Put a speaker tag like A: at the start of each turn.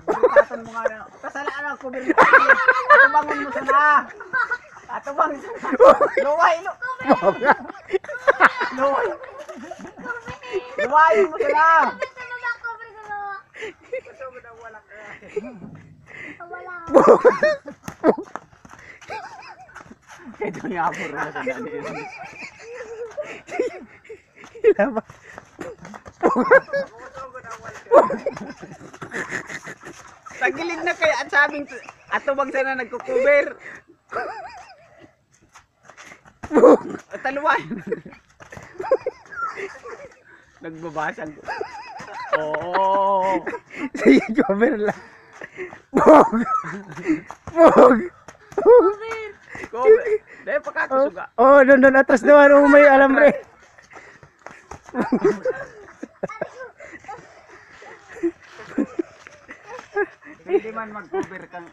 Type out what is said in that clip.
A: Bukatan mo nga na. Kasalaan ang kubir mo. Atubangon mo sana. Atubang sana. Luway. Luway. Luway mo sana. Ito yung abor na sa dali.
B: Ilaba.
A: Tagilid na kaya at sabing atubang sana nagkukuber. Taluway. Nagbabasag. Oo.
B: Sige, cover lang. Bog! Bog!
A: Cover. Dahil pagkakasuga.
B: Oh, doon atras naman. Oh, may alambre.
A: Hindi man mag-cover kang